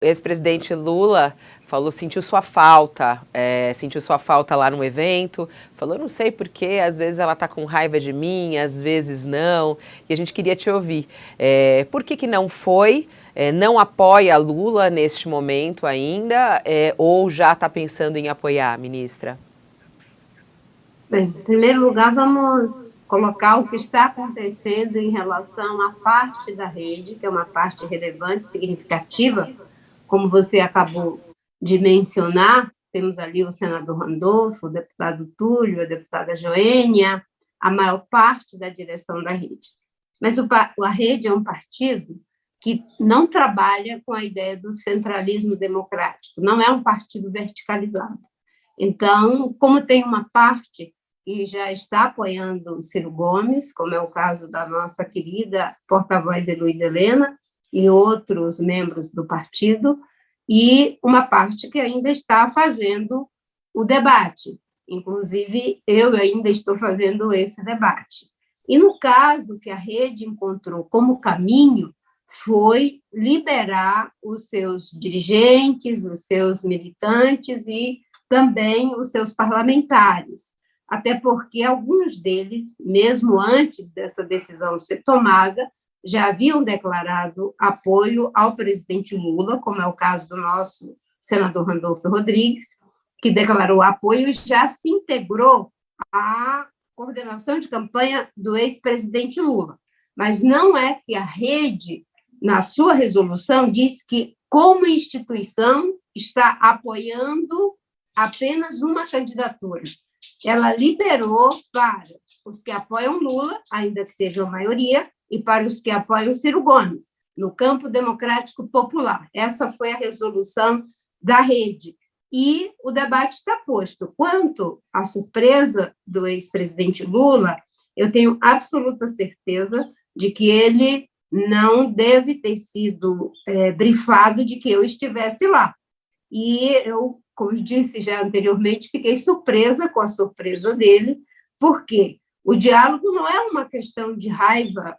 ex-presidente Lula falou, sentiu sua falta lá no evento, falou, não sei porquê, às vezes ela está com raiva de mim, às vezes não, e a gente queria te ouvir. Por que não foi, não apoia Lula neste momento ainda, ou já está pensando em apoiar, ministra? Bem, em primeiro lugar, vamos colocar o que está acontecendo em relação à parte da rede, que é uma parte relevante, significativa, como você acabou de mencionar. Temos ali o senador Randolfo, o deputado Túlio, a deputada Joênia, a maior parte da direção da rede. Mas a rede é um partido que não trabalha com a ideia do centralismo democrático, não é um partido verticalizado. Então, como tem uma parte que já está apoiando Ciro Gomes, como é o caso da nossa querida porta-voz Heloísa Helena e outros membros do partido, e uma parte que ainda está fazendo o debate. Inclusive, eu ainda estou fazendo esse debate. E no caso que a rede encontrou como caminho, foi liberar os seus dirigentes, os seus militantes e também os seus parlamentares, até porque alguns deles, mesmo antes dessa decisão ser tomada, já haviam declarado apoio ao presidente Lula, como é o caso do nosso senador Randolfo Rodrigues, que declarou apoio e já se integrou à coordenação de campanha do ex-presidente Lula. Mas não é que a rede, na sua resolução, diz que, como instituição, está apoiando apenas uma candidatura. Ela liberou para os que apoiam Lula, ainda que seja a maioria, e para os que apoiam Ciro Gomes, no campo democrático popular. Essa foi a resolução da rede. E o debate está posto. Quanto à surpresa do ex-presidente Lula, eu tenho absoluta certeza de que ele não deve ter sido brifado de que eu estivesse lá. E eu, como disse já anteriormente, fiquei surpresa com a surpresa dele, porque o diálogo não é uma questão de raiva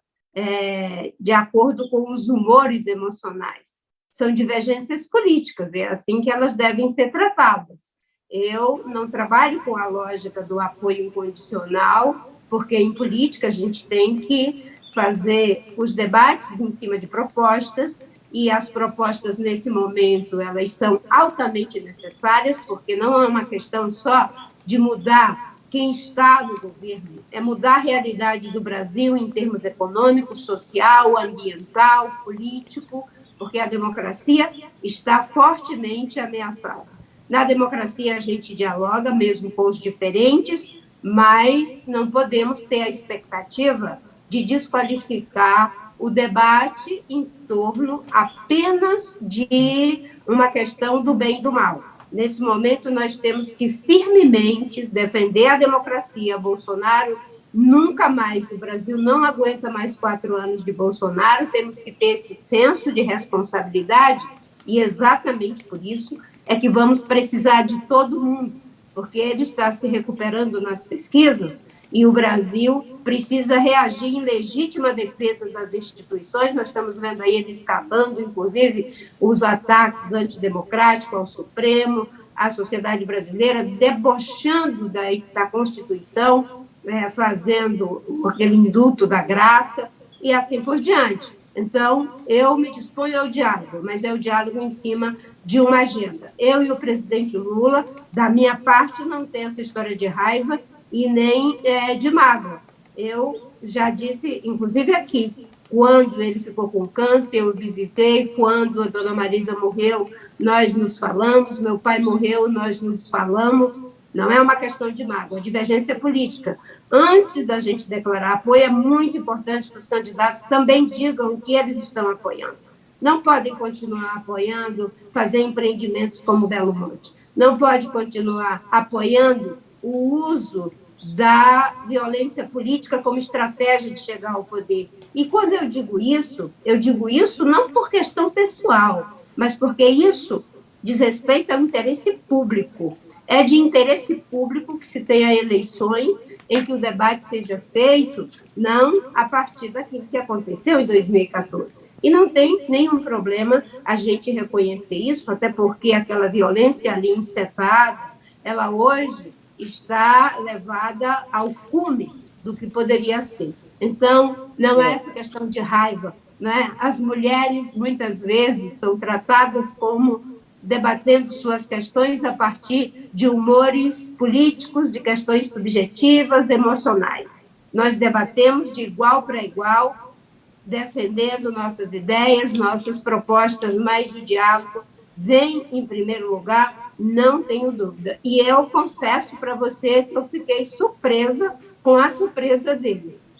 de acordo com os humores emocionais. São divergências políticas, é assim que elas devem ser tratadas. Eu não trabalho com a lógica do apoio incondicional, porque em política a gente tem que fazer os debates em cima de propostas, e as propostas, nesse momento, elas são altamente necessárias, porque não é uma questão só de mudar quem está no governo, é mudar a realidade do Brasil em termos econômico, social, ambiental, político, porque a democracia está fortemente ameaçada. Na democracia, a gente dialoga mesmo com os diferentes, mas não podemos ter a expectativa de desqualificar o debate em torno apenas de uma questão do bem e do mal. Nesse momento, nós temos que firmemente defender a democracia. Bolsonaro nunca mais, o Brasil não aguenta mais 4 anos de Bolsonaro, temos que ter esse senso de responsabilidade, e exatamente por isso é que vamos precisar de todo mundo, porque ele está se recuperando nas pesquisas e o Brasil precisa reagir em legítima defesa das instituições. Nós estamos vendo aí ele escapando, inclusive, os ataques antidemocráticos ao Supremo, à sociedade brasileira, debochando da Constituição, fazendo aquele induto da graça e assim por diante. Então, eu me disponho ao diálogo, mas é o diálogo em cima de uma agenda. Eu e o presidente Lula, da minha parte, não tem essa história de raiva e nem de mágoa. Eu já disse, inclusive aqui, quando ele ficou com câncer, eu o visitei, quando a dona Marisa morreu, nós nos falamos, meu pai morreu, nós nos falamos. Não é uma questão de mágoa, é divergência política. Antes da gente declarar apoio, é muito importante que os candidatos também digam o que eles estão apoiando. Não podem continuar apoiando, fazer empreendimentos como Belo Monte. Não pode continuar apoiando o uso da violência política como estratégia de chegar ao poder. E quando eu digo isso não por questão pessoal, mas porque isso diz respeito ao interesse público. É de interesse público que se tenha eleições em que o debate seja feito não a partir daquilo que aconteceu em 2014. E não tem nenhum problema a gente reconhecer isso, até porque aquela violência ali encetada, ela hoje está levada ao cume do que poderia ser. Então, não é essa questão de raiva, né? As mulheres, muitas vezes, são tratadas como debatendo suas questões a partir de humores políticos, de questões subjetivas, emocionais. Nós debatemos de igual para igual, defendendo nossas ideias, nossas propostas, mas o diálogo vem em primeiro lugar, não tenho dúvida. E eu confesso para você que eu fiquei surpresa com a surpresa dele.